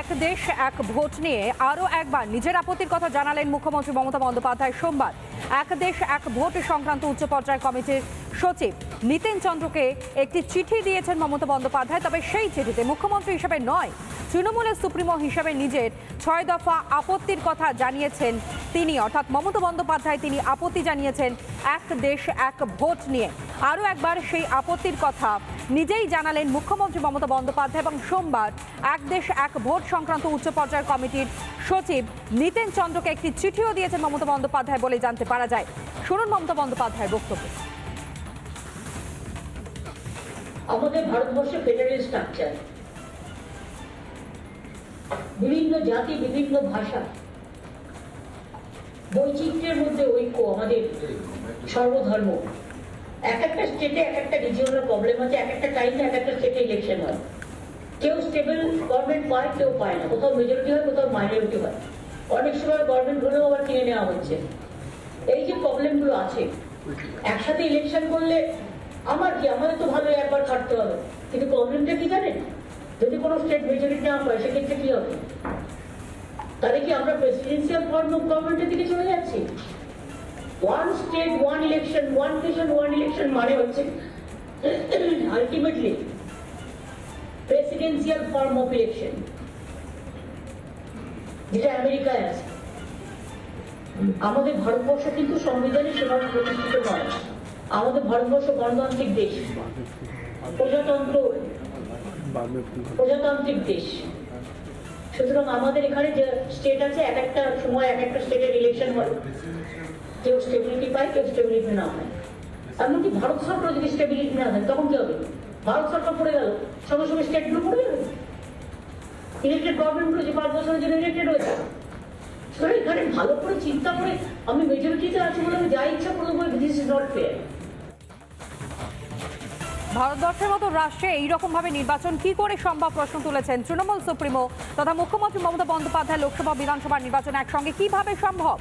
এক দেশ এক ভোট নিয়ে আরও একবার নিজের আপত্তির কথা জানালেন মুখ্যমন্ত্রী মমতা বন্দ্যোপাধ্যায় সোমবার। এক দেশ এক ভোট সংক্রান্ত উচ্চ পর্যায়ের কমিটির সচিব নিতেন চন্দ্রকে একটি চিঠি দিয়েছেন মমতা বন্দ্যোপাধ্যায়। তবে সেই চিঠিতে মুখ্যমন্ত্রী হিসেবে নয়, তৃণমূলের সুপ্রিমো হিসেবে নিজের 6 দফা আপত্তির কথা জানিয়েছেন তিনি, অর্থাৎ মমতা বন্দ্যোপাধ্যায় তিনি আপত্তি জানিয়েছেন এক দেশ এক ভোট নিয়ে। আরও একবার সেই আপত্তির কথা নিজেই জানালেন মুখ্যমন্ত্রী মমতা বন্দ্যোপাধ্যায় এবং সোমবার এক দেশ এক ভোট সংক্রান্ত উচ্চ পর্যায়ের কমিটির সচিব নিতেন চন্দ্রকে একটি চিঠিও দিয়েছেন মমতা বন্দ্যোপাধ্যায় বলে জানতে পারা যায়। শুনুন মমতা বন্দ্যোপাধ্যায়ের বক্তব্য। আমাদের ভারতবর্ষে ফেডারেল স্ট্রাকচার, বিভিন্ন জাতি বিভিন্ন ভাষা, বৈচিত্র্যের মধ্যে ঐক্য, আমাদের সর্বধর্ম। এক একটা স্টেটে এক একটা রিজিওনাল প্রবলেম আছে, এক একটা টাইমে এক একটা স্টেটে ইলেকশন হয়। কেউ স্টেবল গভর্নমেন্ট পায়, কেউ পায় না, কোথাও মেজরিটি হয়, কোথাও মাইনরিটি হয়। অনেক সময় গভর্নমেন্ট হলেও আবার কিনে নেওয়া হচ্ছে। এই যে প্রবলেমগুলো আছে, একসাথে ইলেকশন করলে আমার কি, আমাদের তো ভালো একবার খাটতে হবে, কিন্তু প্রবলেমটা কি জানেন? যদি কোনো স্টেট মেজরিটি না পায় সেক্ষেত্রে কি হবে? তাহলে কি আমরা প্রেসিডেন্সিয়াল ফর্ম অফ গভর্নমেন্টের দিকে চলে যাচ্ছি? One state one election, one nation one election মানে হচ্ছে ultimately presidential form of election, যেটা আমেরিকায় আছে। আমাদের ভারতবর্ষ কিন্তু সংবিধানে সেভাবে প্রতিষ্ঠিত নয়। আমাদের ভারতবর্ষ গণতান্ত্রিক দেশ, প্রজাতান্ত্রিক দেশ। সুতরাং আমাদের এখানে যে স্টেট আছে, এক একটা সময় এক একটা স্টেটের ইলেকশন হয়, কেউ স্টেবিলিটি পায়, কেউ স্টেবিলিটি না পায়। এমনকি ভারত সরকার যদি স্টেবিলিটি না দেয় তখন কি হবে? ভারত সরকার পড়ে গেল, সঙ্গে সঙ্গে স্টেটগুলো পড়ে যাবে। ইলেক্টেড গভর্নমেন্টগুলো যে 5 বছরের জন্য ইলেক্টেড হয়েছে, এখানে ভালো করে চিন্তা করে আমি মেজরিটিতে আছি বলে আমি যা ইচ্ছা করবো, দিস ইজ নট ফেয়ার। ভারতবর্ষের মতো রাষ্ট্রে এইরকম ভাবে নির্বাচন কি করে সম্ভব প্রশ্ন তুলেছেন তৃণমূল সুপ্রিমো তথা মুখ্যমন্ত্রী মমতা বন্দ্যোপাধ্যায়। লোকসভা বিধানসভা নির্বাচন একসঙ্গে কিভাবে সম্ভব?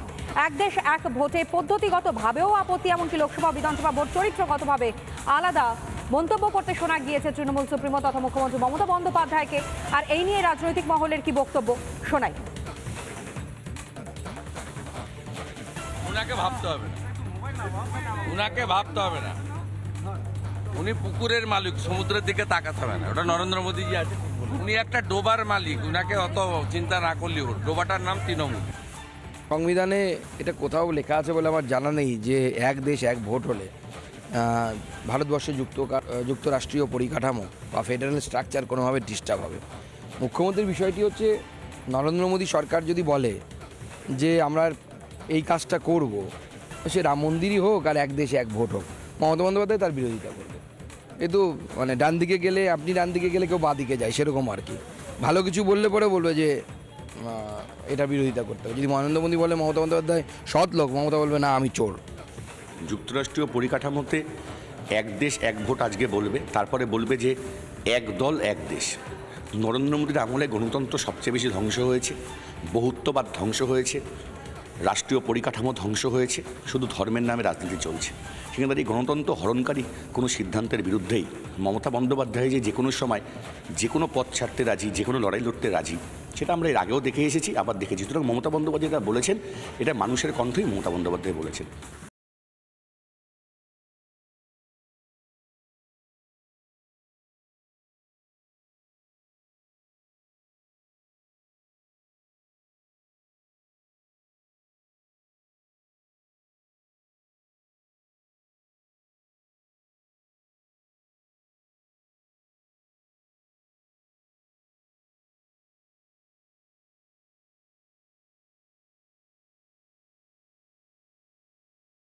এক দেশ এক ভোটে পদ্ধতিগত ভাবেও আপত্তি, এমনকি লোকসভা বিধানসভা ভোট চরিত্রগতভাবে আলাদা মন্তব্য করতে শোনা গিয়েছে তৃণমূল সুপ্রিমো তথা মুখ্যমন্ত্রী মমতা বন্দ্যোপাধ্যায়কে। আর এই নিয়ে রাজনৈতিক মহলের কি বক্তব্য শোনাই। উনাকে ভাবতে হবে না, উনাকে ভাবতে হবে না। উনি পুকুরের মালিক, সমুদ্রের দিকে তাকাতে হবে না। ওটা নরেন্দ্র মোদীজি আছে। উনি একটা ডোবার মালিক, উনাকে অত চিন্তা না করলেও। ডোবাটার নাম তৃণমূল। সংবিধানে এটা কোথাও লেখা আছে বলে আমার জানা নেই যে এক দেশ এক ভোট হলে ভারতবর্ষে যুক্তরাষ্ট্রীয় পরিকাঠামো বা ফেডারেল স্ট্রাকচার কোনোভাবে ডিস্টার্ব হবে। মুখ্যমন্ত্রীর বিষয়টি হচ্ছে, নরেন্দ্র মোদী সরকার যদি বলে যে আমরা এই কাজটা করব, সে রাম মন্দিরই হোক আর এক দেশ এক ভোট হোক, মমতা বন্দ্যোপাধ্যায় তার বিরোধিতা করবে। কিন্তু মানে ডান দিকে গেলে, আপনি ডান দিকে গেলে কেউ বাঁ দিকে যায়, সেরকম আর কি। ভালো কিছু বললে পরে বলবে যে এটা বিরোধিতা করতে হবে। যদি নরেন্দ্র মোদী বলে মমতা বন্দ্যোপাধ্যায় সৎ লোক, মমতা বলবে না আমি চোর। যুক্তরাষ্ট্রীয় পরিকাঠামোতে এক দেশ এক ভোট আজকে বলবে, তারপরে বলবে যে এক দল এক দেশ। নরেন্দ্র মোদীর আমলে গণতন্ত্র সবচেয়ে বেশি ধ্বংস হয়েছে, বহুত্ববাদ ধ্বংস হয়েছে, রাষ্ট্রীয় পরিকাঠামো ধ্বংস হয়েছে, শুধু ধর্মের নামে রাজনীতি চলছে। সেখানে এই গণতন্ত্র হরণকারী কোনো সিদ্ধান্তের বিরুদ্ধেই মমতা বন্দ্যোপাধ্যায় যে কোনো সময় যে কোনো পথ ছাড়তে রাজি, যে কোনো লড়াই লড়তে রাজি, সেটা আমরা এর আগেও দেখে এসেছি, আবার দেখেছি। সুতরাং মমতা বন্দ্যোপাধ্যায় যেটা বলেছেন, এটা মানুষের কণ্ঠই মমতা বন্দ্যোপাধ্যায় বলেছেন।